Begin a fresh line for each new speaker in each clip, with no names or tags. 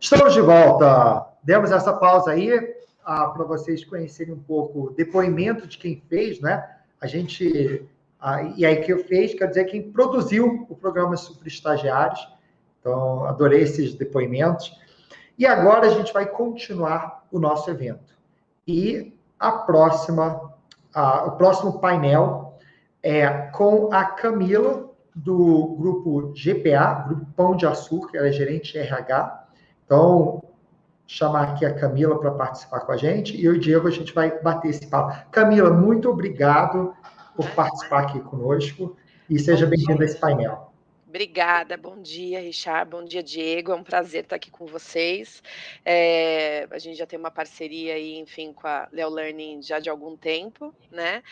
Estamos de volta. Demos essa pausa aí para vocês conhecerem um pouco o depoimento de quem fez, né? E aí quem fez, quer dizer, quem produziu o programa Super Estagiários. Então, adorei esses depoimentos. E agora a gente vai continuar o nosso evento. E o próximo painel é com a Camila, do grupo GPA, Grupo Pão de Açúcar, ela é gerente de RH. Então, chamar aqui a Camila para participar com a gente, e eu e o Diego, a gente vai bater esse papo. Camila, muito obrigado por participar aqui conosco, e seja bem-vinda a esse painel.
Obrigada, bom dia, Richard, bom dia, Diego, é um prazer estar aqui com vocês. A gente já tem uma parceria aí, enfim, com a Leo Learning já de algum tempo, né?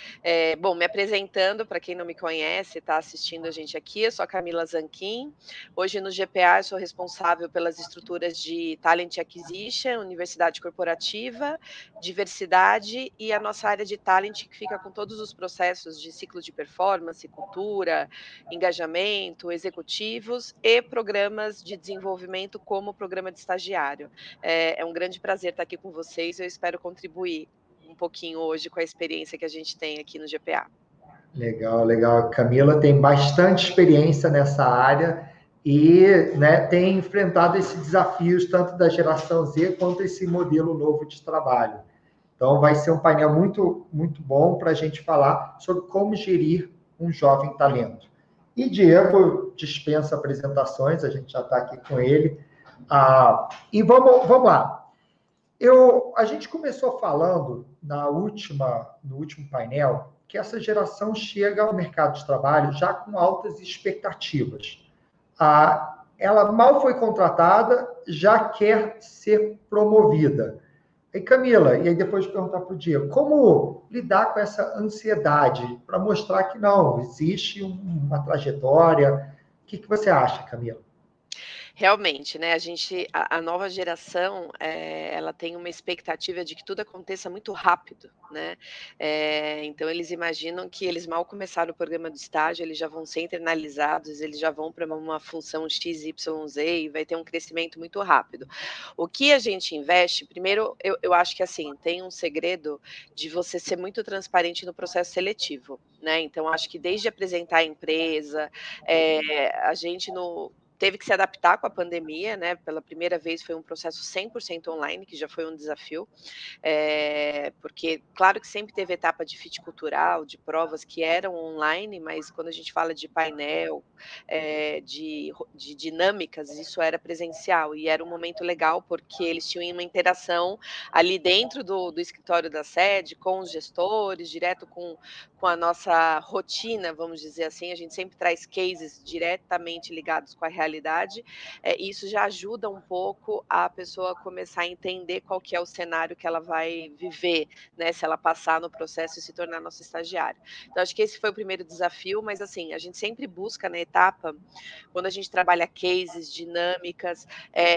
Bom, me apresentando, para quem não me conhece, está assistindo a gente aqui, eu sou a Camila Zanquim. Hoje no GPA eu sou responsável pelas estruturas de Talent Acquisition, Universidade Corporativa, Diversidade e a nossa área de Talent, que fica com todos os processos de ciclo de performance, cultura, engajamento, executivos e programas de desenvolvimento como o programa de estagiário. É um grande prazer estar aqui com vocês, eu espero contribuir um pouquinho hoje com a experiência que a gente tem aqui no GPA.
Legal, legal. Camila tem bastante experiência nessa área e, né, tem enfrentado esses desafios tanto da geração Z quanto esse modelo novo de trabalho. Então, vai ser um painel muito, muito bom para a gente falar sobre como gerir um jovem talento. E Diego dispensa apresentações, a gente já está aqui com ele. E vamos lá. A gente começou falando no último painel que essa geração chega ao mercado de trabalho já com altas expectativas. Ela mal foi contratada, já quer ser promovida. E Camila, e aí depois de perguntar para o Diego, como lidar com essa ansiedade para mostrar que não, existe uma trajetória? O que você acha, Camila?
Realmente, né, a nova geração, ela tem uma expectativa de que tudo aconteça muito rápido, né, então eles imaginam que eles mal começaram o programa do estágio, eles já vão ser internalizados, eles já vão para uma função X, Y, Z e vai ter um crescimento muito rápido. O que a gente investe, primeiro, eu acho que, assim, tem um segredo de você ser muito transparente no processo seletivo, né, então acho que desde apresentar a empresa, a gente teve que se adaptar com a pandemia, né, pela primeira vez foi um processo 100% online, que já foi um desafio, porque claro que sempre teve etapa de fit cultural, de provas que eram online, mas quando a gente fala de painel, de dinâmicas, isso era presencial, e era um momento legal, porque eles tinham uma interação ali dentro do escritório da sede, com os gestores, direto com a nossa rotina, vamos dizer assim, a gente sempre traz cases diretamente ligados com a realidade, isso já ajuda um pouco a pessoa começar a entender qual que é o cenário que ela vai viver, né, se ela passar no processo e se tornar nossa estagiária. Então acho que esse foi o primeiro desafio, mas assim, a gente sempre busca na etapa, quando a gente trabalha cases, dinâmicas,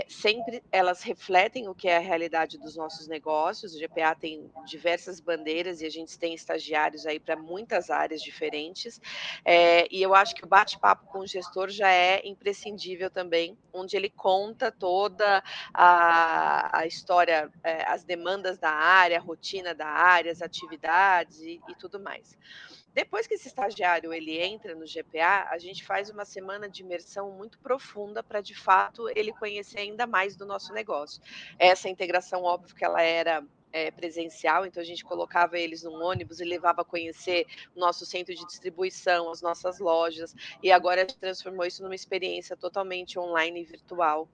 sempre elas refletem o que é a realidade dos nossos negócios, o GPA tem diversas bandeiras e a gente tem estagiários aí para muitas áreas diferentes, e eu acho que o bate-papo com o gestor já é imprescindível também, onde ele conta toda a história, as demandas da área, a rotina da área, as atividades e tudo mais. Depois que esse estagiário ele entra no GPA, a gente faz uma semana de imersão muito profunda para, de fato, ele conhecer ainda mais do nosso negócio. Essa integração, óbvio que ela era presencial, então a gente colocava eles num ônibus e levava a conhecer o nosso centro de distribuição, as nossas lojas, e agora a gente transformou isso numa experiência totalmente online e virtual,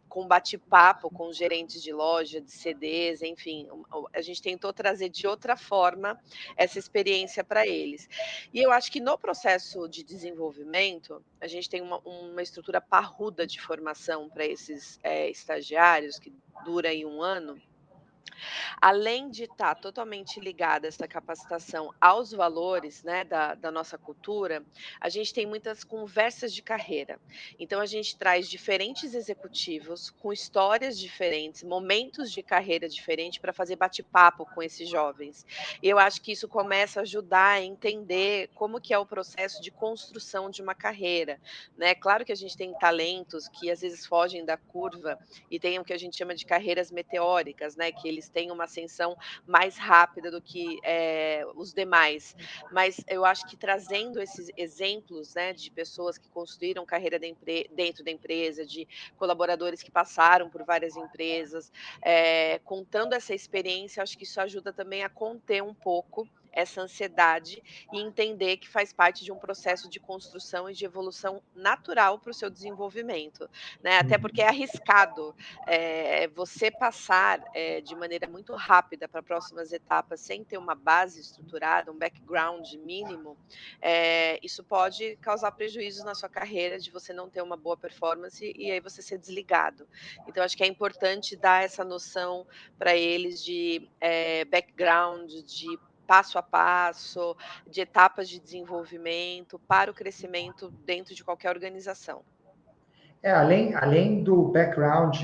com bate-papo com os gerentes de loja, de CDs, enfim, a gente tentou trazer de outra forma essa experiência para eles. E eu acho que no processo de desenvolvimento, a gente tem uma estrutura parruda de formação para esses estagiários, que dura aí 1 ano, Além de estar totalmente ligada essa capacitação aos valores, né, da nossa cultura, a gente tem muitas conversas de carreira. Então a gente traz diferentes executivos com histórias diferentes, momentos de carreira diferentes para fazer bate-papo com esses jovens. E eu acho que isso começa a ajudar a entender como que é o processo de construção de uma carreira, né. Claro que a gente tem talentos que às vezes fogem da curva e tem o que a gente chama de carreiras meteóricas, né, que eles têm uma ascensão mais rápida do que, os demais. Mas eu acho que trazendo esses exemplos, né, de pessoas que construíram carreira dentro da empresa, de colaboradores que passaram por várias empresas, contando essa experiência, acho que isso ajuda também a conter um pouco essa ansiedade e entender que faz parte de um processo de construção e de evolução natural para o seu desenvolvimento, né, até porque é arriscado você passar, de maneira muito rápida para próximas etapas sem ter uma base estruturada, um background mínimo, isso pode causar prejuízos na sua carreira, de você não ter uma boa performance e aí você ser desligado. Então acho que é importante dar essa noção para eles de, background, de passo a passo, de etapas de desenvolvimento para o crescimento dentro de qualquer organização.
Além do background,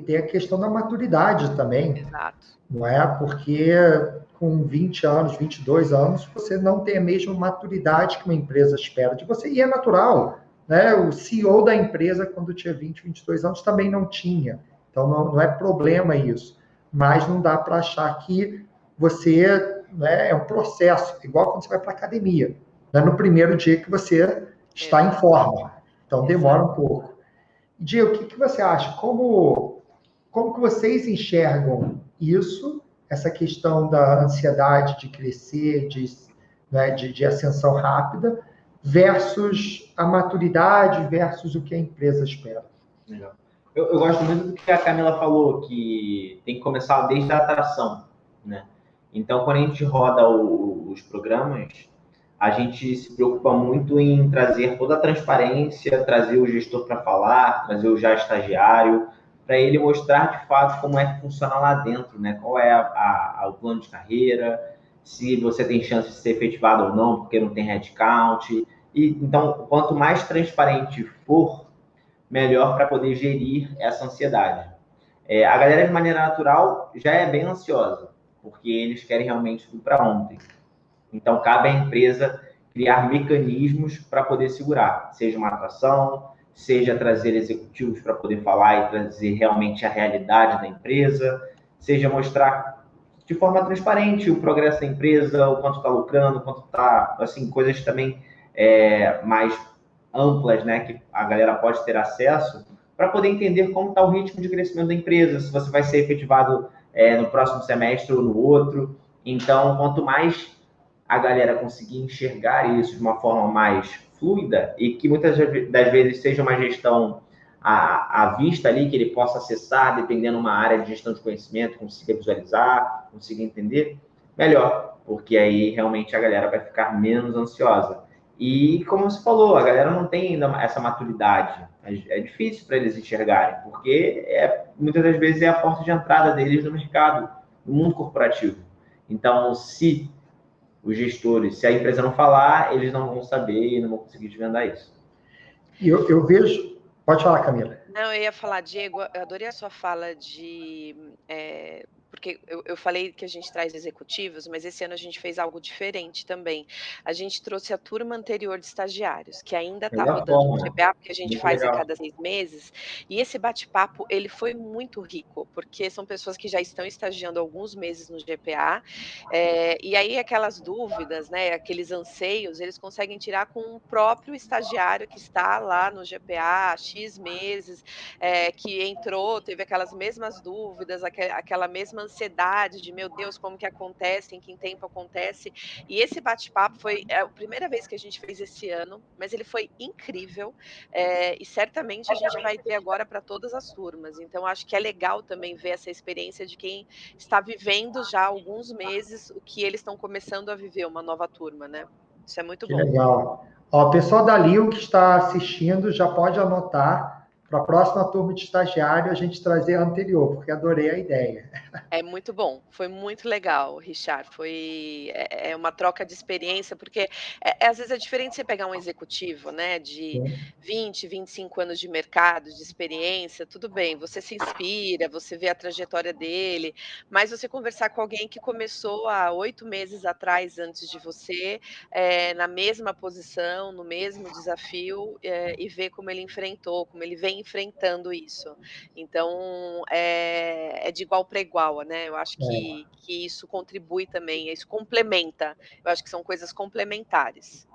tem a questão da maturidade também,
Exato.
não é? Porque com 20 anos, 22 anos, você não tem a mesma maturidade que uma empresa espera de você, e é natural, né? O CEO da empresa, quando tinha 20, 22 anos, também não tinha. Então, não é problema isso. Mas não dá para achar que você, né, é um processo, igual quando você vai para a academia. Não é no primeiro dia que você está em
Exato,
forma. Então, demora
exato.
um pouco. Diego, o que você acha? Como que vocês enxergam isso, essa questão da ansiedade de crescer, né, de ascensão rápida, versus a maturidade, versus o que a empresa espera?
Legal. Eu gosto muito do que a Camila falou, que tem que começar desde a atração, né? Então, quando a gente roda os programas, a gente se preocupa muito em trazer toda a transparência, trazer o gestor para falar, trazer o já estagiário, para ele mostrar de fato como é que funciona lá dentro, né? Qual é o plano de carreira, se você tem chance de ser efetivado ou não, porque não tem headcount. Então, quanto mais transparente for, melhor para poder gerir essa ansiedade. A galera, de maneira natural, já é bem ansiosa, porque eles querem realmente tudo para ontem. Então, cabe à empresa criar mecanismos para poder segurar, seja uma atração, seja trazer executivos para poder falar e trazer realmente a realidade da empresa, seja mostrar de forma transparente o progresso da empresa, o quanto está lucrando, o quanto está, assim, coisas também mais amplas, né, que a galera pode ter acesso, para poder entender como está o ritmo de crescimento da empresa, se você vai ser efetivado no próximo semestre ou no outro. Então, quanto mais a galera conseguir enxergar isso de uma forma mais fluida e que muitas das vezes seja uma gestão à vista ali, que ele possa acessar, dependendo de uma área de gestão de conhecimento, consiga visualizar, consiga entender, melhor, porque aí realmente a galera vai ficar menos ansiosa. E como você falou, a galera não tem ainda essa maturidade. É difícil para eles enxergarem, porque muitas das vezes é a porta de entrada deles no mercado, no mundo corporativo. Então, se os gestores, se a empresa não falar, eles não vão saber e não vão conseguir desvendar isso.
E eu vejo... Pode falar, Camila.
Não, eu ia falar, Diego, eu adorei a sua fala porque eu falei que a gente traz executivos, mas esse ano a gente fez algo diferente também. A gente trouxe a turma anterior de estagiários, que ainda está
Melhor
rodando no
forma,
GPA, porque a gente
muito
faz a
legal.
cada 6 meses, e esse bate-papo, ele foi muito rico, porque são pessoas que já estão estagiando há alguns meses no GPA, e aí aquelas dúvidas, né, aqueles anseios, eles conseguem tirar com o próprio estagiário que está lá no GPA há X meses, que entrou, teve aquelas mesmas dúvidas, aquela mesma ansiedade de meu Deus, como que acontece, em que tempo acontece. E esse bate-papo foi a primeira vez que a gente fez esse ano, mas ele foi incrível, e certamente a gente vai ter agora para todas as turmas. Então, acho que é legal também ver essa experiência de quem está vivendo já há alguns meses o que eles estão começando a viver, uma nova turma, né? Isso é muito
Que
bom.
legal. Ó, o pessoal da Lio que está assistindo já pode anotar para a próxima turma de estagiário a gente trazer a anterior, porque adorei a ideia.
É muito bom, foi muito legal, Richard. É uma troca de experiência, porque às vezes é diferente você pegar um executivo, né, de
Sim.
25 anos de mercado, de experiência, tudo bem, você se inspira, você vê a trajetória dele, mas você conversar com alguém que começou há 8 meses atrás, antes de você, na mesma posição, no mesmo desafio, e ver como ele enfrentou, como ele vem enfrentando isso. Então, é de igual para igual, né, eu acho
É.
que isso contribui também, isso complementa, eu acho que são coisas complementares.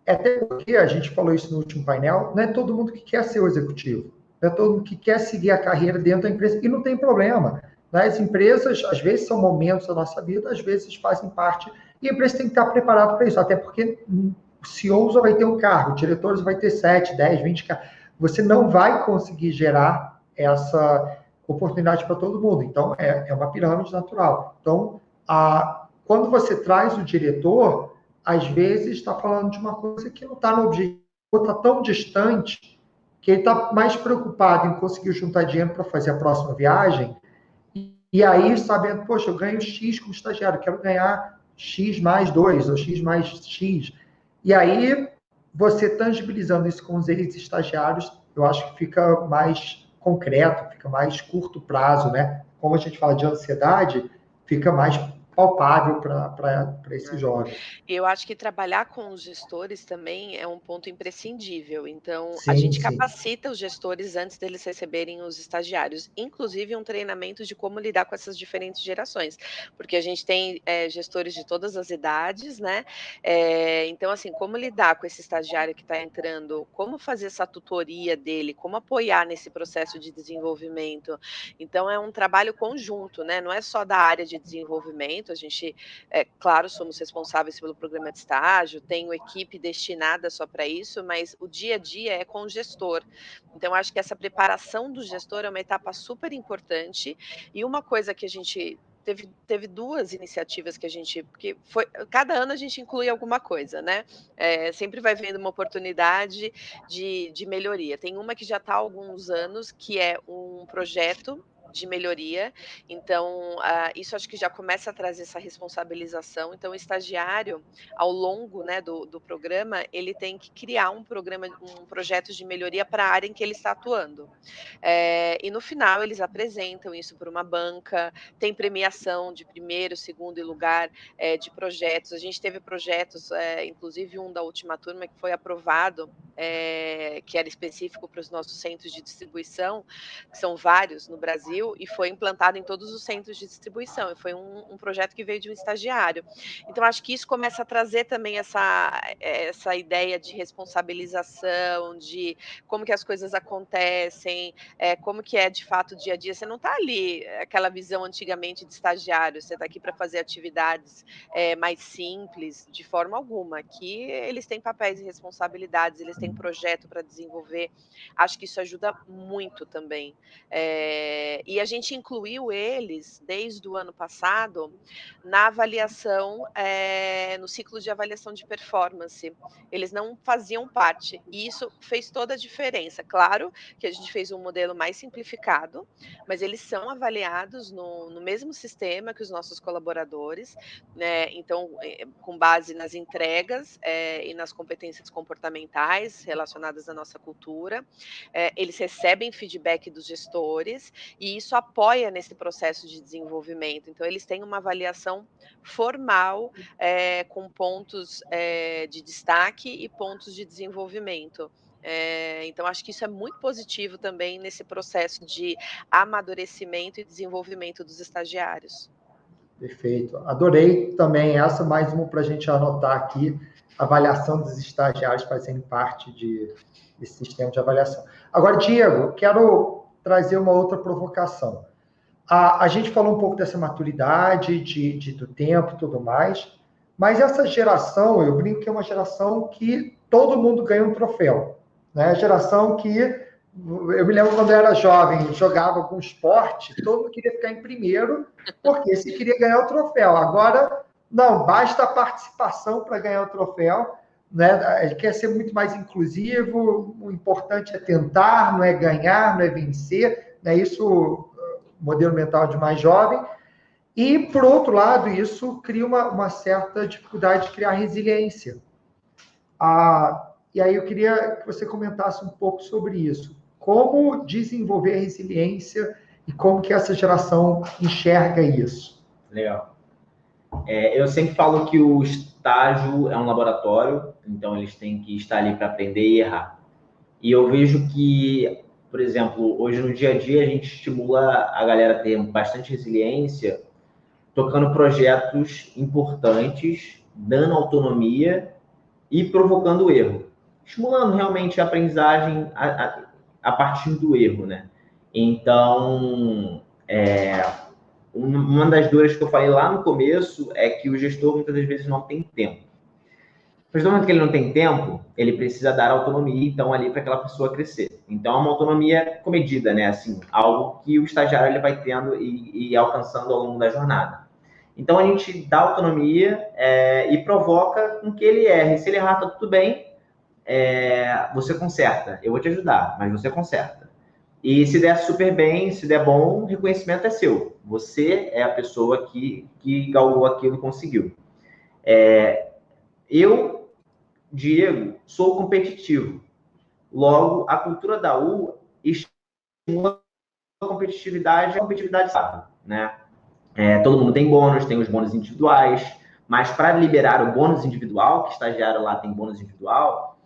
Até porque a gente falou isso no último painel, não é todo mundo que quer ser o executivo, não é todo mundo que quer seguir a carreira dentro da empresa, e não tem problema. Né? As empresas, às vezes, são momentos da nossa vida, às vezes fazem parte, e a empresa tem que estar preparada para isso, até porque o CEO só vai ter um cargo, o diretor só vai ter 7, 10, 20 cargos. Você não vai conseguir gerar essa oportunidade para todo mundo. Então, é uma pirâmide natural. Então, quando você traz o diretor, às vezes está falando de uma coisa que não está no objetivo, está tão distante, que ele está mais preocupado em conseguir juntar dinheiro para fazer a próxima viagem, e aí sabendo, poxa, eu ganho X como estagiário, quero ganhar X mais 2 ou X mais X. E aí, você tangibilizando isso com os ex-estagiários, eu acho que fica mais concreto, fica mais curto prazo, né? Como a gente fala de ansiedade, fica mais palpável para esse jovem.
E eu acho que trabalhar com os gestores também é um ponto imprescindível. Então, a
Sim,
gente
sim.
capacita os gestores antes deles receberem os estagiários, inclusive um treinamento de como lidar com essas diferentes gerações, porque a gente tem gestores de todas as idades, né? Então, assim, como lidar com esse estagiário que está entrando, como fazer essa tutoria dele, como apoiar nesse processo de desenvolvimento. Então, é um trabalho conjunto, né? Não é só da área de desenvolvimento, a gente claro, somos responsáveis pelo programa de estágio, tenho equipe destinada só para isso, mas o dia a dia é com o gestor. Então, acho que essa preparação do gestor é uma etapa super importante. E uma coisa que a gente teve 2 iniciativas que a gente, porque foi cada ano a gente inclui alguma coisa, né? Sempre vai vendo uma oportunidade de melhoria. Tem uma que já está há alguns anos, que é um projeto de melhoria. Então, isso acho que já começa a trazer essa responsabilização. Então, o estagiário, ao longo, né, do programa, ele tem que criar um projeto de melhoria para a área em que ele está atuando. E no final eles apresentam isso por uma banca, tem premiação de primeiro, segundo e lugar de projetos. A gente teve projetos, inclusive um da última turma que foi aprovado, que era específico para os nossos centros de distribuição, que são vários no Brasil, e foi implantado em todos os centros de distribuição. E foi um projeto que veio de um estagiário. Então, acho que isso começa a trazer também essa ideia de responsabilização, de como que as coisas acontecem, como que é de fato o dia a dia. Você não está ali, aquela visão antigamente de estagiário, você está aqui para fazer atividades mais simples, de forma alguma. Aqui eles têm papéis e responsabilidades, eles têm projeto para desenvolver. Acho que isso ajuda muito também. E a gente incluiu eles, desde o ano passado, na avaliação, no ciclo de avaliação de performance. Eles não faziam parte, e isso fez toda a diferença. Claro que a gente fez um modelo mais simplificado, mas eles são avaliados no mesmo sistema que os nossos colaboradores, né? Então, com base nas entregas e nas competências comportamentais relacionadas à nossa cultura, eles recebem feedback dos gestores e isso apoia nesse processo de desenvolvimento. Então, eles têm uma avaliação formal, com pontos de destaque e pontos de desenvolvimento. Então, acho que isso é muito positivo também nesse processo de amadurecimento e desenvolvimento dos estagiários.
Perfeito. Adorei também essa, mais uma para a gente anotar aqui, avaliação dos estagiários fazendo parte desse sistema de avaliação. Agora, Diego, quero trazer uma outra provocação. A gente falou um pouco dessa maturidade, do tempo e tudo mais, mas essa geração, eu brinco que é uma geração que todo mundo ganha um troféu. Né? A geração que, eu me lembro quando eu era jovem, jogava algum esporte, todo mundo queria ficar em primeiro, porque se queria ganhar o troféu. Agora, não, basta a participação para ganhar o troféu. Né? Ele quer ser muito mais inclusivo, o importante é tentar, não é ganhar, não é vencer. Né? Isso, modelo mental de mais jovem. E, por outro lado, isso cria uma certa dificuldade de criar resiliência. E aí eu queria que você comentasse um pouco sobre isso. Como desenvolver resiliência e como que essa geração enxerga isso?
Legal. Eu sempre falo que o estágio é um laboratório, então eles têm que estar ali para aprender e errar. E eu vejo que, por exemplo, hoje no dia a dia a gente estimula a galera a ter bastante resiliência, tocando projetos importantes, dando autonomia e provocando erro. Estimulando realmente a aprendizagem a partir do erro, né? Então, uma das dores que eu falei lá no começo é que o gestor muitas das vezes não tem tempo. A partir do momento que ele não tem tempo, ele precisa dar autonomia, então, ali para aquela pessoa crescer. Então, é uma autonomia comedida, né? Assim, algo que o estagiário ele vai tendo e alcançando ao longo da jornada. Então, a gente dá autonomia e provoca com que ele erre. Se ele errar, tá tudo bem, você conserta. Eu vou te ajudar, mas você conserta. E se der super bem, se der bom, o reconhecimento é seu. Você é a pessoa que galgou aquilo e conseguiu. Eu, Diego, sou competitivo. Logo, a cultura da U estimula a competitividade sábia, né? Todo mundo tem bônus, tem os bônus individuais, mas para liberar o bônus individual, que estagiário lá tem bônus individual,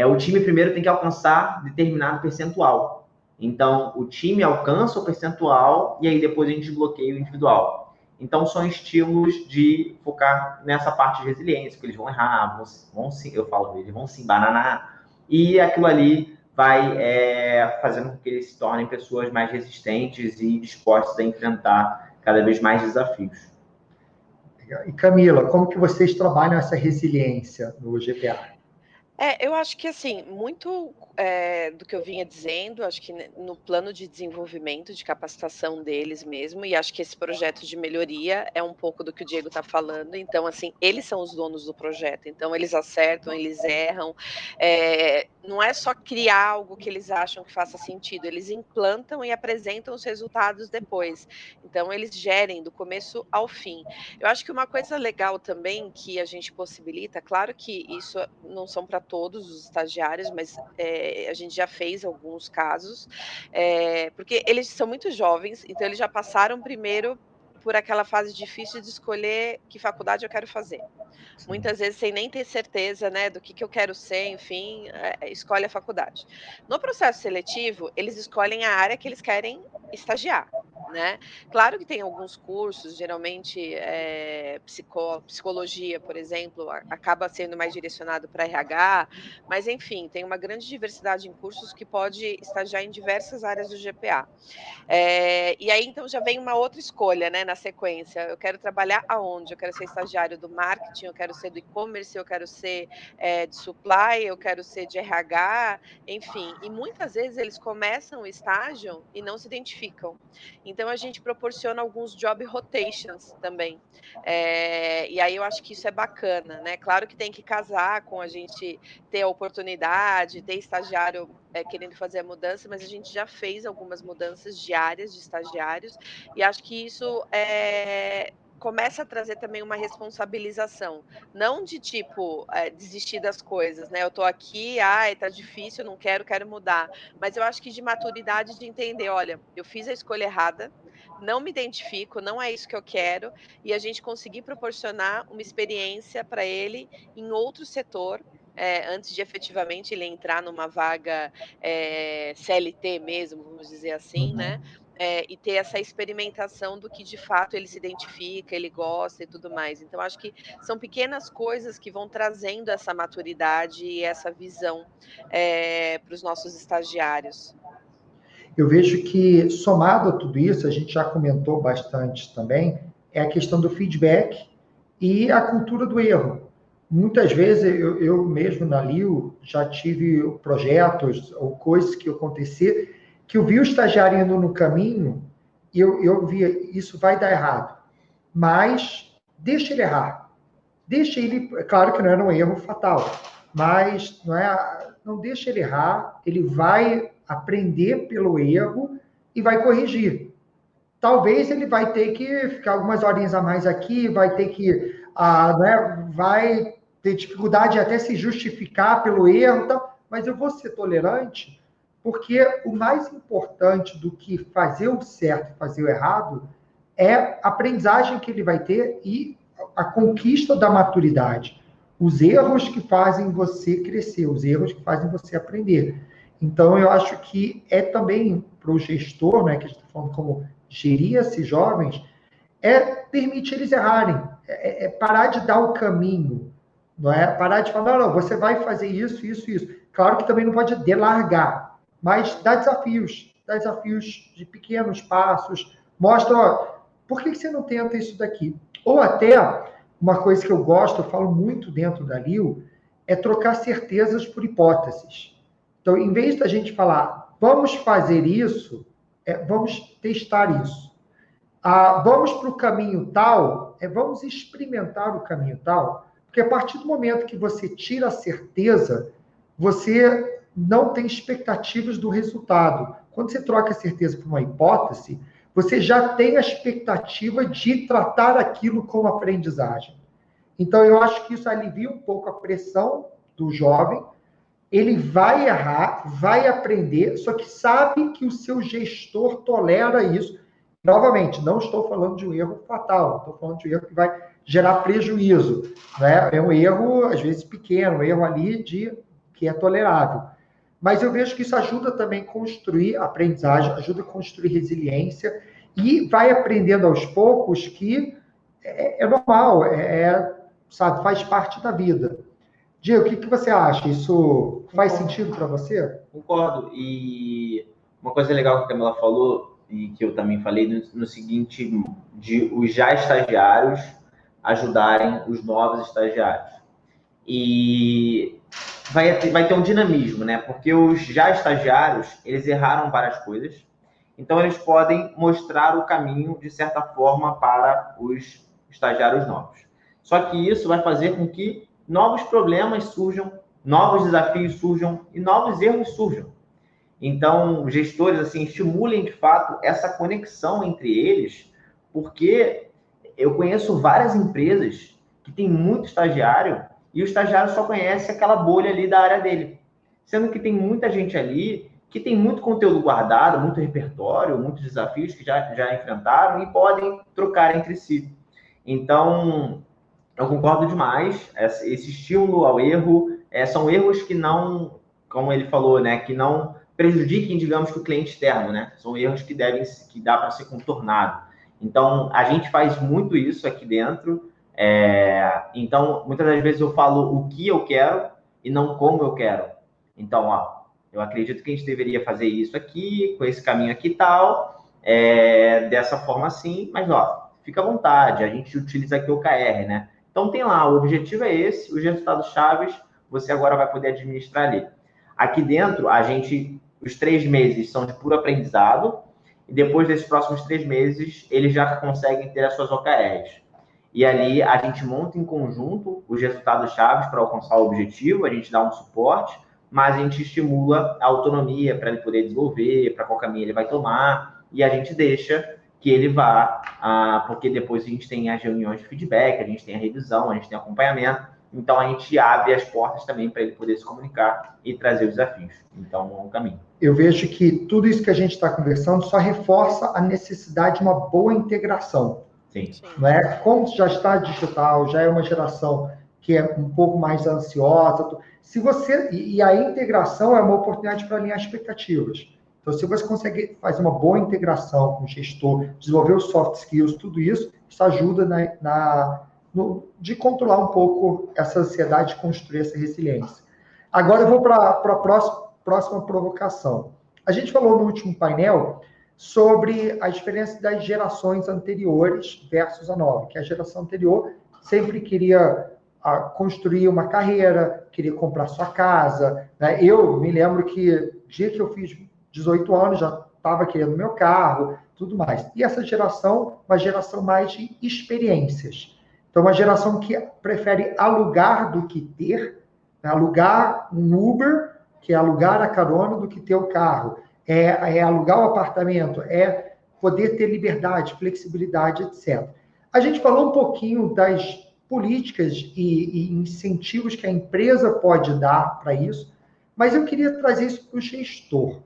o time primeiro tem que alcançar determinado percentual. Então, o time alcança o percentual e aí depois a gente desbloqueia o individual. Então, são estímulos de focar nessa parte de resiliência, que eles vão errar, eles vão se embananar, e aquilo ali vai fazendo com que eles se tornem pessoas mais resistentes e dispostas a enfrentar cada vez mais desafios.
E Camila, como que vocês trabalham essa resiliência no GPA?
Eu acho que, assim, muito do que eu vinha dizendo, acho que no plano de desenvolvimento, de capacitação deles mesmo, e acho que esse projeto de melhoria é um pouco do que o Diego está falando. Então, assim, eles são os donos do projeto, então eles acertam, eles erram. Não é só criar algo que eles acham que faça sentido, eles implantam e apresentam os resultados depois. Então, eles gerem do começo ao fim. Eu acho que uma coisa legal também que a gente possibilita, claro que isso não são para todos os estagiários, mas a gente já fez alguns casos, porque eles são muito jovens, então eles já passaram primeiro por aquela fase difícil de escolher que faculdade eu quero fazer. Sim. Muitas vezes sem nem ter certeza, né, do que eu quero ser, enfim, escolhe a faculdade. No processo seletivo, eles escolhem a área que eles querem estagiar, né? Claro que tem alguns cursos, geralmente psicologia, por exemplo, acaba sendo mais direcionado para RH, mas enfim, tem uma grande diversidade em cursos que pode estagiar em diversas áreas do GPA. E aí, então, já vem uma outra escolha, né, na sequência. Eu quero trabalhar aonde? Eu quero ser estagiário do marketing, eu quero ser do e-commerce, eu quero ser de supply, eu quero ser de RH, enfim. E muitas vezes eles começam o estágio e não se identificam. Então, a gente proporciona alguns job rotations também. E aí eu acho que isso é bacana, né? Claro que tem que casar com a gente ter a oportunidade, ter estagiário querendo fazer a mudança, mas a gente já fez algumas mudanças diárias de estagiários e acho que isso começa a trazer também uma responsabilização, não de tipo desistir das coisas, né? Eu tô aqui, tá difícil, não quero mudar, mas eu acho que de maturidade de entender, olha, eu fiz a escolha errada, não me identifico, não é isso que eu quero, e a gente conseguir proporcionar uma experiência para ele em outro setor, antes de efetivamente ele entrar numa vaga CLT mesmo, vamos dizer assim, né? E ter essa experimentação do que de fato ele se identifica, ele gosta e tudo mais. Então, acho que são pequenas coisas que vão trazendo essa maturidade e essa visão para os nossos estagiários.
Eu vejo que, somado a tudo isso, a gente já comentou bastante também, é a questão do feedback e a cultura do erro. Muitas vezes, eu mesmo na Liu já tive projetos ou coisas que aconteciam que eu vi o estagiário indo no caminho e eu via, isso vai dar errado. Mas deixa ele errar. Deixa ele, claro que não era um erro fatal, mas não deixa ele errar, ele vai aprender pelo erro e vai corrigir. talvez ele vai ter que ficar algumas horinhas a mais aqui, vai ter que, né, vai ter dificuldade até se justificar pelo erro, tá? Mas eu vou ser tolerante, porque o mais importante do que fazer o certo e fazer o errado é a aprendizagem que ele vai ter e a conquista da maturidade. Os erros que fazem você crescer, os erros que fazem você aprender. Então, eu acho que é também para o gestor, né, que a gente está falando como gerir esses jovens, é permitir eles errarem, é parar de dar o caminho, não é? Parar de falar, não, você vai fazer isso, isso, isso. Claro que também não pode delargar, mas dá desafios de pequenos passos, mostra, ó, por que você não tenta isso daqui? Ou até, uma coisa que eu gosto, eu falo muito dentro da LIU, é trocar certezas por hipóteses. Então, em vez da gente falar, vamos fazer isso, vamos testar isso. Vamos para o caminho tal, vamos experimentar o caminho tal, porque a partir do momento que você tira a certeza, você não tem expectativas do resultado. Quando você troca a certeza por uma hipótese, você já tem a expectativa de tratar aquilo como aprendizagem. Então, eu acho que isso alivia um pouco a pressão do jovem. Ele vai errar, vai aprender, só que sabe que o seu gestor tolera isso. Novamente, não estou falando de um erro fatal, estou falando de um erro que vai gerar prejuízo, né? É um erro, às vezes, pequeno, um erro ali que é tolerável. Mas eu vejo que isso ajuda também a construir aprendizagem, ajuda a construir resiliência e vai aprendendo aos poucos que é normal, sabe, faz parte da vida. Diego, o que você acha? Isso faz sentido para você?
Concordo. E uma coisa legal que a Camila falou, e que eu também falei, no seguinte, de os já estagiários ajudarem os novos estagiários. E vai ter um dinamismo, né? Porque os já estagiários, eles erraram várias coisas, então eles podem mostrar o caminho, de certa forma, para os estagiários novos. Só que isso vai fazer com que novos problemas surjam, novos desafios surjam e novos erros surjam. Então, gestores assim estimulem de fato essa conexão entre eles, porque eu conheço várias empresas que têm muito estagiário e o estagiário só conhece aquela bolha ali da área dele, sendo que tem muita gente ali que tem muito conteúdo guardado, muito repertório, muitos desafios que já enfrentaram e podem trocar entre si. Então, eu concordo demais, esse estímulo ao erro, são erros que não, como ele falou, né, que não prejudiquem, digamos, que o cliente externo, né? São erros que dá para ser contornado. Então, a gente faz muito isso aqui dentro. Então, muitas das vezes eu falo o que eu quero e não como eu quero. Então, ó, eu acredito que a gente deveria fazer isso aqui, com esse caminho aqui e tal, dessa forma assim, mas, ó, fica à vontade, a gente utiliza aqui o OKR, né? Então, tem lá, o objetivo é esse, os resultados chaves, você agora vai poder administrar ali. Aqui dentro, os 3 meses são de puro aprendizado, e depois desses próximos 3 meses, eles já conseguem ter as suas OKRs. E ali, a gente monta em conjunto os resultados chaves para alcançar o objetivo, a gente dá um suporte, mas a gente estimula a autonomia para ele poder desenvolver, para qual caminho ele vai tomar, e a gente deixa que ele vá, porque depois a gente tem as reuniões de feedback, a gente tem a revisão, a gente tem acompanhamento, então a gente abre as portas também para ele poder se comunicar e trazer os desafios. Então, é um caminho.
Eu vejo que tudo isso que a gente está conversando só reforça a necessidade de uma boa integração.
Sim.
Não é? Como já está digital, já é uma geração que é um pouco mais ansiosa. E a integração é uma oportunidade para alinhar expectativas. Então, se você consegue fazer uma boa integração com o gestor, desenvolver os soft skills, tudo isso ajuda de controlar um pouco essa ansiedade, de construir essa resiliência. Agora eu vou para a próxima provocação. A gente falou no último painel sobre a diferença das gerações anteriores versus a nova, que a geração anterior sempre queria construir uma carreira, queria comprar sua casa, né? Eu me lembro que no dia que eu fiz 18 anos, já estava querendo meu carro, tudo mais. E essa geração, uma geração mais de experiências. Então, uma geração que prefere alugar do que ter, né? Alugar um Uber, que é alugar a carona, do que ter o carro. É alugar o apartamento, poder ter liberdade, flexibilidade, etc. A gente falou um pouquinho das políticas e incentivos que a empresa pode dar para isso, mas eu queria trazer isso para o gestor.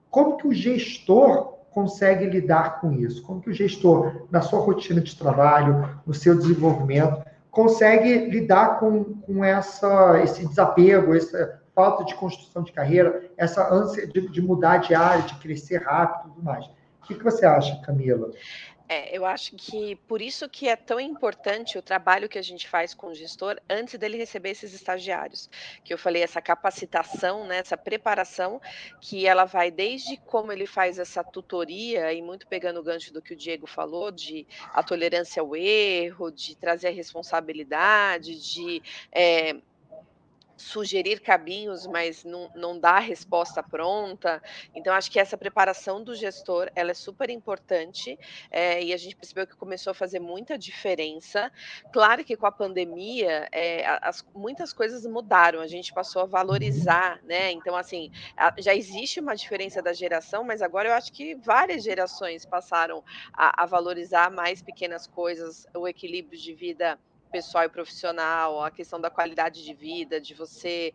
Como que o gestor consegue lidar com isso? Como que o gestor, na sua rotina de trabalho, no seu desenvolvimento, consegue lidar com esse desapego, essa falta de construção de carreira, essa ânsia de mudar de área, de crescer rápido e tudo mais? O que você acha, Camila?
Eu acho que por isso que é tão importante o trabalho que a gente faz com o gestor antes dele receber esses estagiários, que eu falei, essa capacitação, né, essa preparação, que ela vai desde como ele faz essa tutoria, e muito pegando o gancho do que o Diego falou, de a tolerância ao erro, de trazer a responsabilidade, de sugerir caminhos, mas não dá a resposta pronta. Então acho que essa preparação do gestor, ela é super importante, e a gente percebeu que começou a fazer muita diferença. Claro que com a pandemia, muitas coisas mudaram, a gente passou a valorizar, né, então assim, já existe uma diferença da geração, mas agora eu acho que várias gerações passaram a valorizar mais pequenas coisas, o equilíbrio de vida pessoal e profissional, a questão da qualidade de vida, de você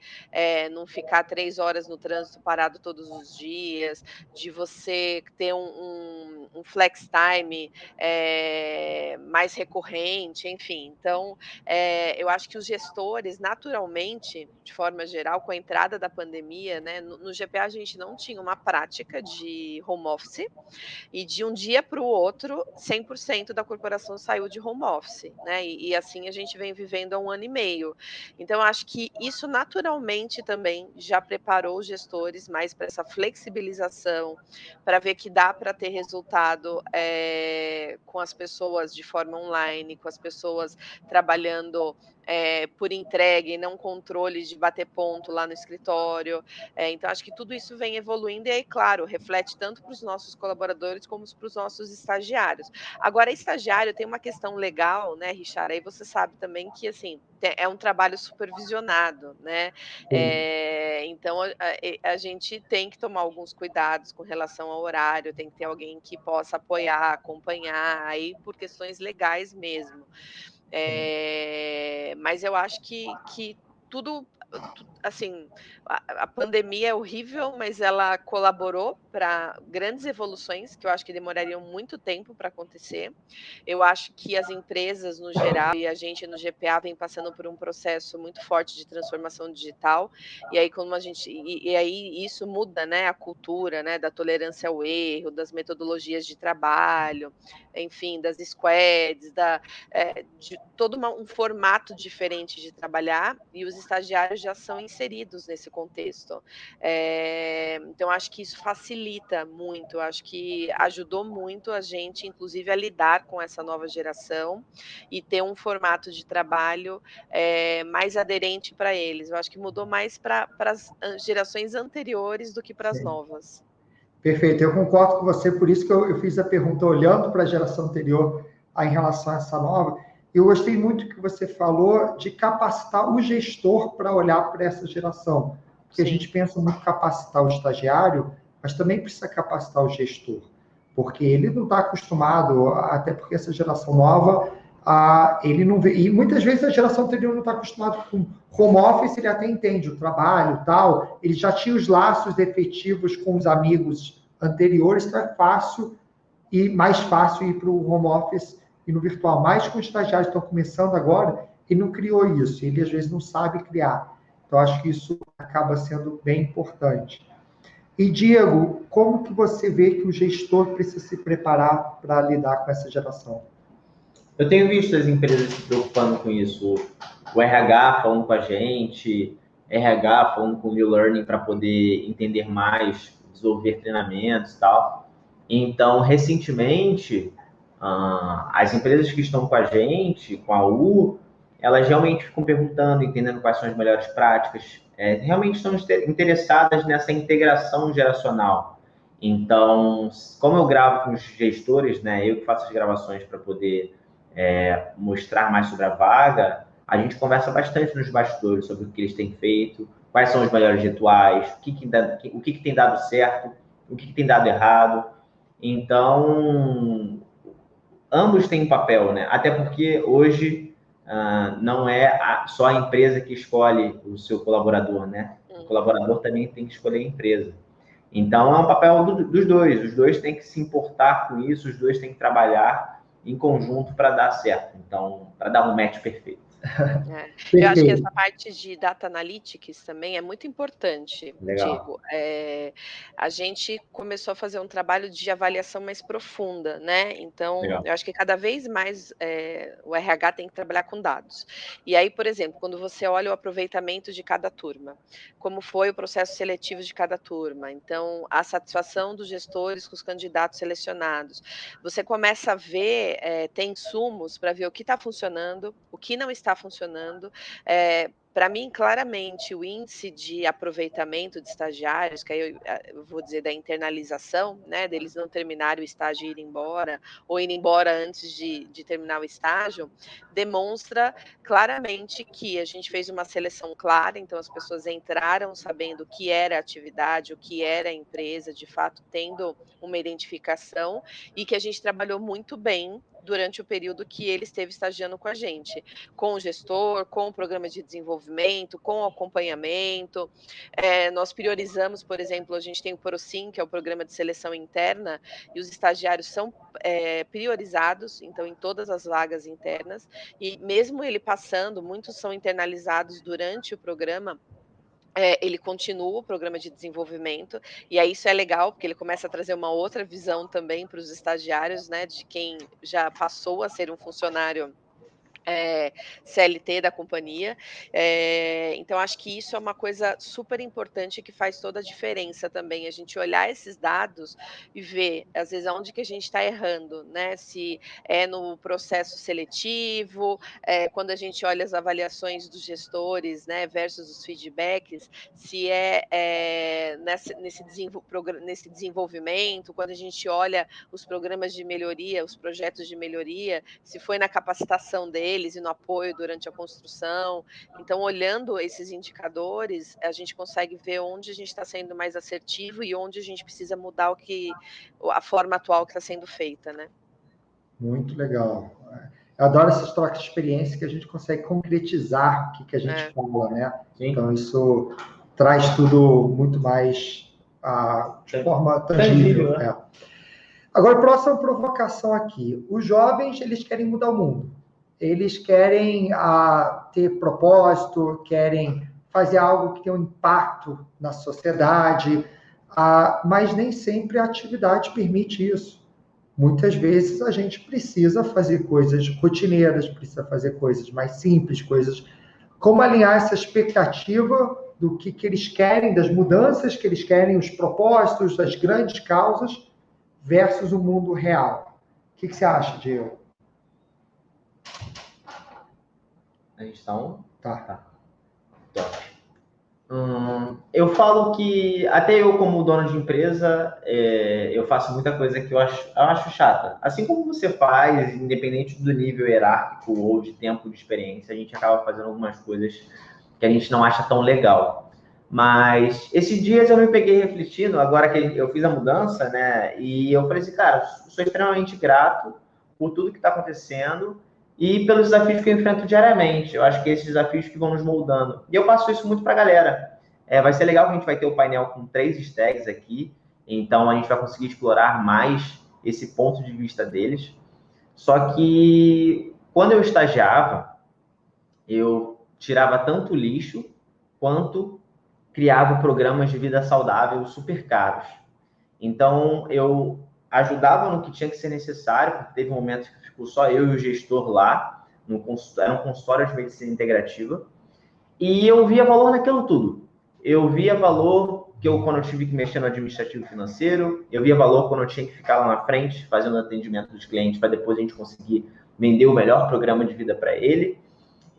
não ficar 3 horas no trânsito parado todos os dias, de você ter um flex time mais recorrente, enfim. Então, eu acho que os gestores, naturalmente, de forma geral, com a entrada da pandemia, né, no GPA a gente não tinha uma prática de home office, e de um dia para o outro, 100% da corporação saiu de home office, né, e assim a gente vem vivendo há 1 ano e meio. Então acho que isso naturalmente também já preparou os gestores mais para essa flexibilização, para ver que dá para ter resultado, com as pessoas de forma online, com as pessoas trabalhando, por entrega e não controle de bater ponto lá no escritório. Então acho que tudo isso vem evoluindo e aí, claro, reflete tanto para os nossos colaboradores como para os nossos estagiários. Agora, estagiário tem uma questão legal, né, Richard, aí você sabe também que, assim, é um trabalho supervisionado, né, então a gente tem que tomar alguns cuidados com relação ao horário, tem que ter alguém que possa apoiar, acompanhar, aí por questões legais mesmo. Mas eu acho que tudo, assim, a pandemia é horrível, mas ela colaborou para grandes evoluções que eu acho que demorariam muito tempo para acontecer. Eu acho que as empresas no geral e a gente no GPA vem passando por um processo muito forte de transformação digital, e aí como a gente e aí isso muda, né, a cultura, né, da tolerância ao erro, das metodologias de trabalho, enfim, das squads, de todo um formato diferente de trabalhar, e os estagiários já são inseridos nesse contexto. Então acho que isso facilita muito, acho que ajudou muito a gente, inclusive, a lidar com essa nova geração e ter um formato de trabalho mais aderente para eles. Eu acho que mudou mais para as gerações anteriores do que para as novas.
Perfeito, eu concordo com você, por isso que eu fiz a pergunta olhando para a geração anterior em relação a essa nova. Eu gostei muito que você falou de capacitar o gestor para olhar para essa geração, porque Sim. A gente pensa muito em capacitar o estagiário, mas também precisa capacitar o gestor, porque ele não está acostumado, até porque essa geração nova, ele não vê, e muitas vezes a geração anterior não está acostumada com home office, ele até entende o trabalho tal, ele já tinha os laços efetivos com os amigos anteriores, então é fácil e mais fácil ir para o home office e no virtual. Mas com os estagiários que estão começando agora, ele não criou isso, ele às vezes não sabe criar. Então acho que isso acaba sendo bem importante. E Diego, como que você vê que o gestor precisa se preparar para lidar com essa geração?
Eu tenho visto as empresas se preocupando com isso. O RH falando com a gente, RH falando com o New Learning para poder entender mais, desenvolver treinamentos e tal. Então, recentemente, as empresas que estão com a gente, com a U, elas realmente ficam perguntando, entendendo quais são as melhores práticas, realmente estão interessadas nessa integração geracional. Então, como eu gravo com os gestores, né, eu que faço as gravações para poder mostrar mais sobre a vaga, a gente conversa bastante nos bastidores sobre o que eles têm feito, quais são os melhores rituais, o que tem dado certo, o que tem dado errado. Então, ambos têm um papel, né? Até porque hoje não é só a empresa que escolhe o seu colaborador, né? O colaborador também tem que escolher a empresa. Então, é um papel dos dois. Os dois têm que se importar com isso, os dois têm que trabalhar em conjunto para dar certo. Então, para dar um match perfeito.
Eu acho que essa parte de data analytics também é muito importante,
Legal.
Diego. A gente começou a fazer um trabalho de avaliação mais profunda, né? Então,
Legal.
eu acho que cada vez mais o RH tem que trabalhar com dados. E aí, por exemplo, quando você olha o aproveitamento de cada turma, como foi o processo seletivo de cada turma, então, a satisfação dos gestores com os candidatos selecionados, você começa a ver, tem insumos para ver o que está funcionando, o que não está funcionando. Para mim, claramente, o índice de aproveitamento de estagiários, que aí eu vou dizer da internalização, né, deles não terminarem o estágio e ir embora, ou ir embora antes de terminar o estágio, demonstra claramente que a gente fez uma seleção clara, então as pessoas entraram sabendo o que era a atividade, o que era a empresa, de fato tendo uma identificação, e que a gente trabalhou muito bem durante o período que ele esteve estagiando com a gente, com o gestor, com o programa de desenvolvimento, com o acompanhamento. Nós priorizamos, por exemplo, a gente tem o ProSim, que é o programa de seleção interna, e os estagiários são priorizados, então, em todas as vagas internas, e mesmo ele passando, muitos são internalizados durante o programa, ele continua o programa de desenvolvimento, e aí isso é legal, porque ele começa a trazer uma outra visão também para os estagiários, né, de quem já passou a ser um funcionário CLT da companhia. Então, acho que isso é uma coisa super importante que faz toda a diferença também, a gente olhar esses dados e ver, às vezes, aonde que a gente está errando, né? Se é no processo seletivo, quando a gente olha as avaliações dos gestores, né, versus os feedbacks, se nesse desenvolvimento, quando a gente olha os programas de melhoria, os projetos de melhoria, se foi na capacitação deles e no apoio durante a construção. Então, olhando esses indicadores, a gente consegue ver onde a gente está sendo mais assertivo e onde a gente precisa mudar a forma atual que está sendo feita, né?
Muito legal. Eu adoro essas trocas de experiência que a gente consegue concretizar o que a gente fala, né?
Sim.
Então, isso traz tudo muito mais de forma tangível.
Né?
Agora, próxima provocação aqui. Os jovens, eles querem mudar o mundo. Eles querem ter propósito, querem fazer algo que tenha um impacto na sociedade, mas nem sempre a atividade permite isso. Muitas vezes a gente precisa fazer coisas rotineiras, precisa fazer coisas mais simples, coisas... Como alinhar essa expectativa do que eles querem, das mudanças que eles querem, os propósitos, as grandes causas, versus o mundo real. O que você acha, Diego?
A gestão?
Tá.
Top. Eu falo que, até eu como dono de empresa, eu faço muita coisa que eu acho chata. Assim como você faz, independente do nível hierárquico ou de tempo de experiência, a gente acaba fazendo algumas coisas que a gente não acha tão legal. Mas esses dias eu me peguei refletindo, agora que eu fiz a mudança, né? E eu falei assim, cara, sou extremamente grato por tudo que está acontecendo e pelos desafios que eu enfrento diariamente. Eu acho que esses desafios que vão nos moldando. E eu passo isso muito para a galera. Vai ser legal que a gente vai ter o painel com 3 stacks aqui, então a gente vai conseguir explorar mais esse ponto de vista deles. Só que quando eu estagiava, eu tirava tanto lixo quanto criava programas de vida saudável super caros. Então, eu ajudava no que tinha que ser necessário, porque teve momentos que ficou só eu e o gestor lá, era um consultório de medicina integrativa, e eu via valor naquilo tudo. Eu via valor quando eu tive que mexer no administrativo financeiro, eu via valor quando eu tinha que ficar lá na frente, fazendo atendimento dos clientes, para depois a gente conseguir vender o melhor programa de vida para ele.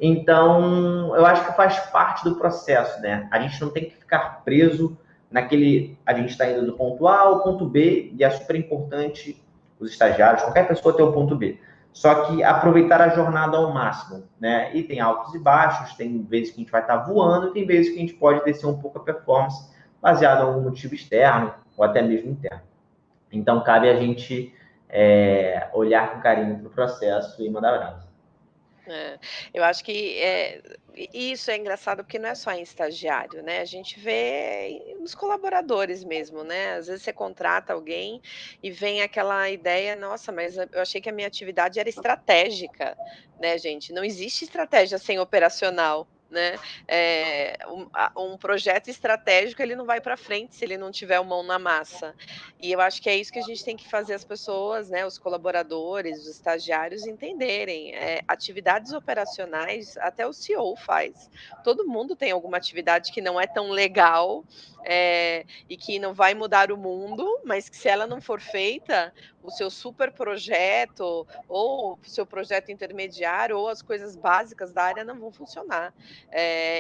Então, eu acho que faz parte do processo, né? A gente não tem que ficar preso a gente está indo do ponto A ao ponto B, e é super importante os estagiários, qualquer pessoa ter o ponto B. Só que aproveitar a jornada ao máximo, né? E tem altos e baixos, tem vezes que a gente vai estar voando, e tem vezes que a gente pode descer um pouco a performance, baseado em algum motivo externo, ou até mesmo interno. Então, cabe a gente olhar com carinho para o processo e mandar abraço.
Eu acho que isso é engraçado porque não é só em estagiário, né? A gente vê nos colaboradores mesmo, né? Às vezes você contrata alguém e vem aquela ideia, nossa, mas eu achei que a minha atividade era estratégica, né, gente? Não existe estratégia sem operacional. Né? Um projeto estratégico ele não vai para frente se ele não tiver mão na massa. E eu acho que é isso que a gente tem que fazer as pessoas, né, os colaboradores, os estagiários entenderem. Atividades operacionais, até o CEO faz. Todo mundo tem alguma atividade que não é tão legal, e que não vai mudar o mundo, mas que se ela não for feita, o seu super projeto, ou o seu projeto intermediário, ou as coisas básicas da área não vão funcionar.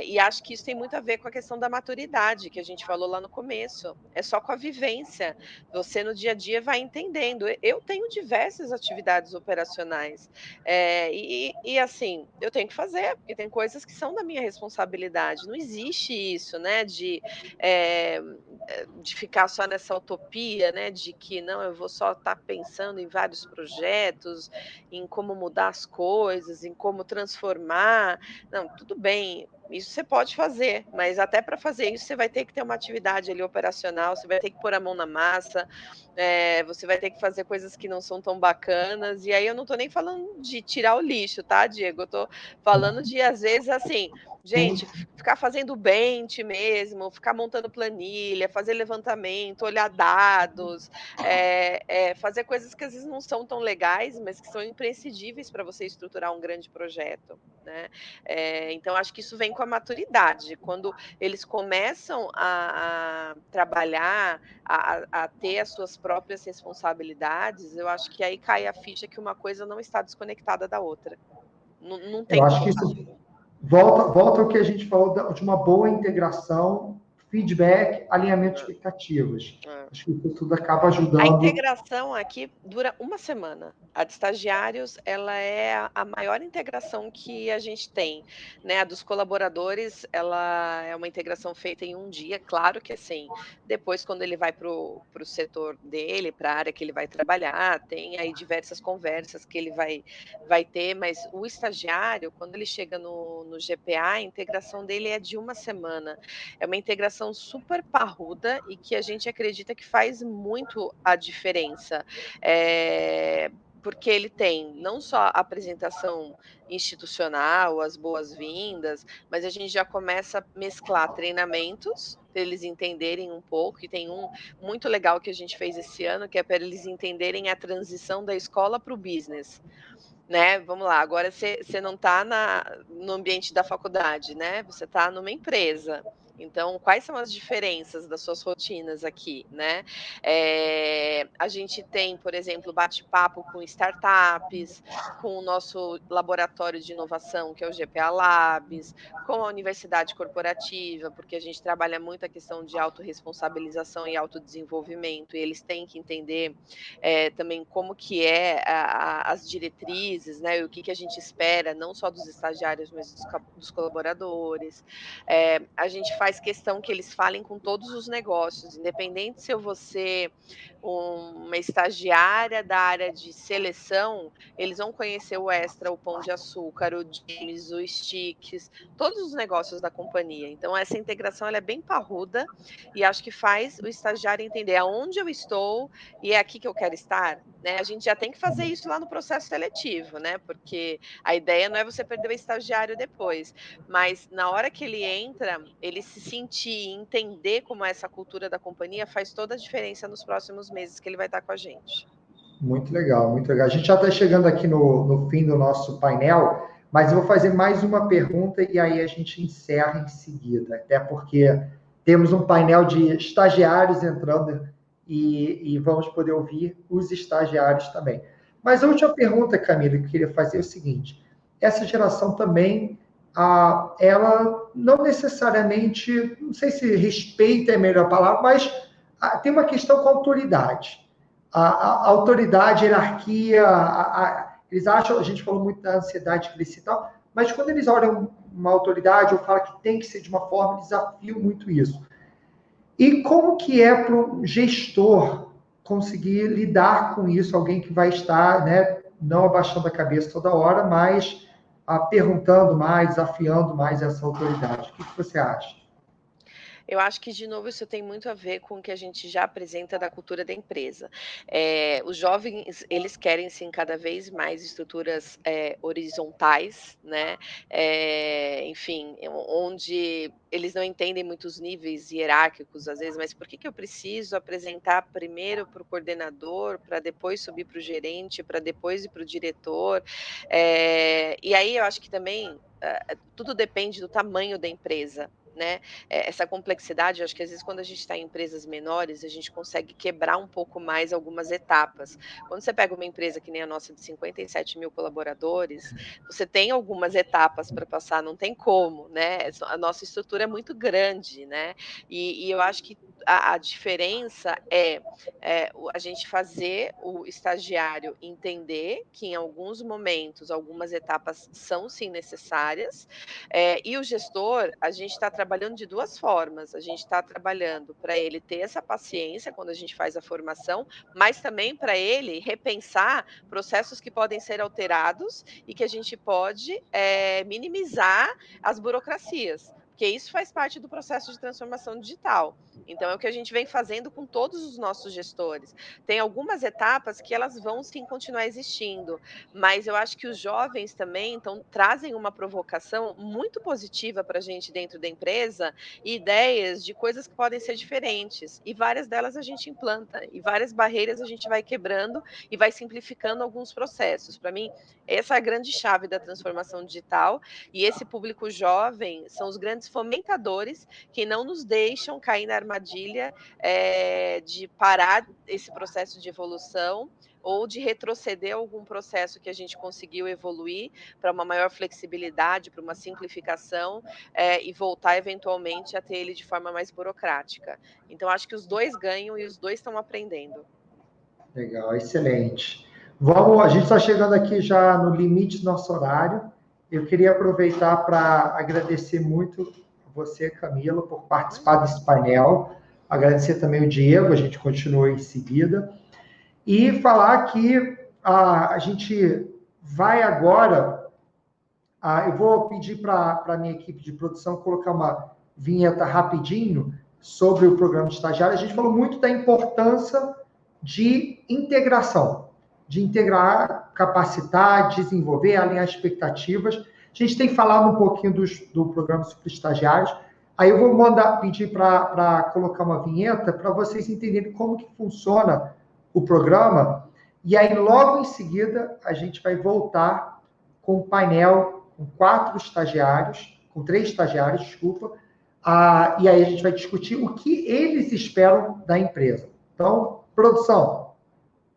E acho que isso tem muito a ver com a questão da maturidade, que a gente falou lá no começo. É só com a vivência. Você no dia a dia vai entendendo. Eu tenho diversas atividades operacionais, assim, eu tenho que fazer, porque tem coisas que são da minha responsabilidade. Não existe isso, né, de ficar só nessa utopia, né, de que não, eu vou só estar pensando em vários projetos, em como mudar as coisas, em como transformar. Não, tudo bem, isso você pode fazer, mas até para fazer isso você vai ter que ter uma atividade ali operacional, você vai ter que pôr a mão na massa, você vai ter que fazer coisas que não são tão bacanas, e aí eu não estou nem falando de tirar o lixo, tá, Diego? Eu estou falando de, às vezes, assim, gente, ficar fazendo bench mesmo, ficar montando planilha, fazer levantamento, olhar dados, fazer coisas que às vezes não são tão legais, mas que são imprescindíveis para você estruturar um grande projeto, né? Então, acho que isso vem com a maturidade. Quando eles começam a trabalhar, a ter as suas próprias responsabilidades, eu acho que aí cai a ficha que uma coisa não está desconectada da outra. Não
Eu
tem
acho
como
que
estar.
isso volta ao que a gente falou de uma boa integração, feedback, alinhamento de expectativas. Acho que isso tudo acaba
A
ajudando.
integração aqui dura uma semana. A de estagiários, ela é a maior integração que a gente tem, né, a dos colaboradores, ela é uma integração feita em um dia, claro que assim, depois quando ele vai para o setor dele, para a área que ele vai trabalhar, tem aí diversas conversas que ele vai ter, mas o estagiário, quando ele chega no GPA, a integração dele é de uma semana. É uma integração super parruda e que a gente acredita que faz muito a diferença. Porque ele tem não só a apresentação institucional, as boas-vindas, mas a gente já começa a mesclar treinamentos para eles entenderem um pouco, e tem um muito legal que a gente fez esse ano, que é para eles entenderem a transição da escola para o business. Né, vamos lá, agora você não está no ambiente da faculdade, né, você está numa empresa. Então, quais são as diferenças das suas rotinas aqui, né? A gente tem, por exemplo, bate-papo com startups, com o nosso laboratório de inovação, que é o GPA Labs, com a universidade corporativa, porque a gente trabalha muito a questão de autorresponsabilização e autodesenvolvimento, e eles têm que entender também como que as diretrizes, né, o que a gente espera, não só dos estagiários, mas dos colaboradores. A gente faz questão que eles falem com todos os negócios, independente se eu vou ser uma estagiária da área de seleção, eles vão conhecer o Extra, o Pão de Açúcar, o James, o Sticks, todos os negócios da companhia. Então, essa integração ela é bem parruda e acho que faz o estagiário entender aonde eu estou e é aqui que eu quero estar, né? A gente já tem que fazer isso lá no processo seletivo, né? Porque a ideia não é você perder o estagiário depois, mas na hora que ele entra, ele se sentir, entender como é essa cultura da companhia faz toda a diferença nos próximos meses que ele vai estar com a gente.
Muito legal, muito legal. A gente já está chegando aqui no fim do nosso painel, mas eu vou fazer mais uma pergunta e aí a gente encerra em seguida, até porque temos um painel de estagiários entrando e vamos poder ouvir os estagiários também. Mas a última pergunta, Camila, que eu queria fazer é o seguinte: essa geração também, ela não necessariamente, não sei se respeita é a melhor palavra, mas tem uma questão com a autoridade. A autoridade, a hierarquia, eles acham, a gente falou muito da ansiedade crescer e tal, mas quando eles olham uma autoridade ou falam que tem que ser de uma forma, eles desafiam muito isso. E como que é para um gestor conseguir lidar com isso, alguém que vai estar, né, não abaixando a cabeça toda hora, mas perguntando mais, desafiando mais essa autoridade. O que você acha?
Eu acho que, de novo, isso tem muito a ver com o que a gente já apresenta da cultura da empresa. Os jovens, eles querem, sim, cada vez mais estruturas, horizontais, né, enfim, onde eles não entendem muitos níveis hierárquicos, às vezes, mas por que que eu preciso apresentar primeiro para o coordenador, para depois subir para o gerente, para depois ir para o diretor? E aí eu acho que também, tudo depende do tamanho da empresa, né. Essa complexidade, eu acho que às vezes quando a gente está em empresas menores, a gente consegue quebrar um pouco mais algumas etapas. Quando você pega uma empresa que nem a nossa de 57.000 colaboradores, você tem algumas etapas para passar, não tem como, né, a nossa estrutura é muito grande, né, e eu acho que a diferença a gente fazer o estagiário entender que em alguns momentos, algumas etapas são sim necessárias, e o gestor, a gente está trabalhando de 2 formas, a gente está trabalhando para ele ter essa paciência quando a gente faz a formação, mas também para ele repensar processos que podem ser alterados e que a gente pode, minimizar as burocracias, porque isso faz parte do processo de transformação digital. Então é o que a gente vem fazendo com todos os nossos gestores. Tem algumas etapas que elas vão sim continuar existindo, mas eu acho que os jovens também trazem uma provocação muito positiva para a gente dentro da empresa, e ideias de coisas que podem ser diferentes, e várias delas a gente implanta, e várias barreiras a gente vai quebrando e vai simplificando alguns processos. Para mim, essa é a grande chave da transformação digital, e esse público jovem são os grandes fomentadores que não nos deixam cair na armadilha, de parar esse processo de evolução ou de retroceder algum processo que a gente conseguiu evoluir para uma maior flexibilidade, para uma simplificação, e voltar eventualmente a ter ele de forma mais burocrática. Então acho que os 2 ganham e os 2 estão aprendendo.
Legal, excelente. Vamos, a gente está chegando aqui já no limite do nosso horário. Eu queria aproveitar para agradecer muito você, Camila, por participar desse painel. Agradecer também o Diego, a gente continua em seguida. E falar que a gente vai agora. Eu vou pedir para a minha equipe de produção colocar uma vinheta rapidinho sobre o programa de estagiário. A gente falou muito da importância de integração, de integrar, capacitar, desenvolver, alinhar expectativas. A gente tem falado um pouquinho do programa Super Estagiários. Aí eu vou pedir para colocar uma vinheta para vocês entenderem como que funciona o programa. E aí, logo em seguida, a gente vai voltar com o painel com 3 estagiários, desculpa. E aí a gente vai discutir o que eles esperam da empresa. Então, produção,